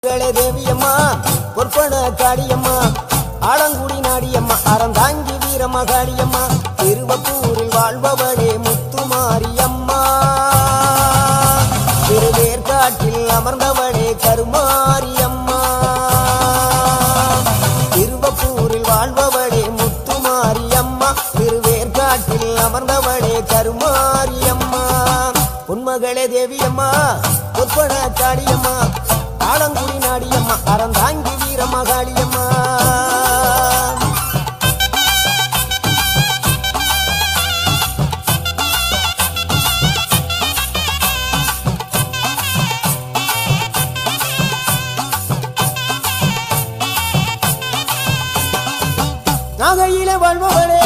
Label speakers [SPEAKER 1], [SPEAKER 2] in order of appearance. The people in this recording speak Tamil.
[SPEAKER 1] தேவியம்மா பொற்பன காடியம்மா ஆலங்குடி நாடியம்மா அறந்தாங்கி வீரமகாடியம்மா திருவப்பூரில் வாழ்பவளே முத்துமாரியம்மா திருவேற்காட்டில் அமர்ந்தவளே கருமாரியம்மா திருவப்பூரில் வாழ்பவளே முத்துமாரியம்மா திருவேற்காட்டில் அமர்ந்தவளே கருமாரியம்மா உன்மகளே தேவியம்மா பொற்பன காடியம்மா ஆலங்குடி நாடியம்மா அறந்தாங்கி வீரமகாளியம்மா நாகையிலே வாழ்பவளே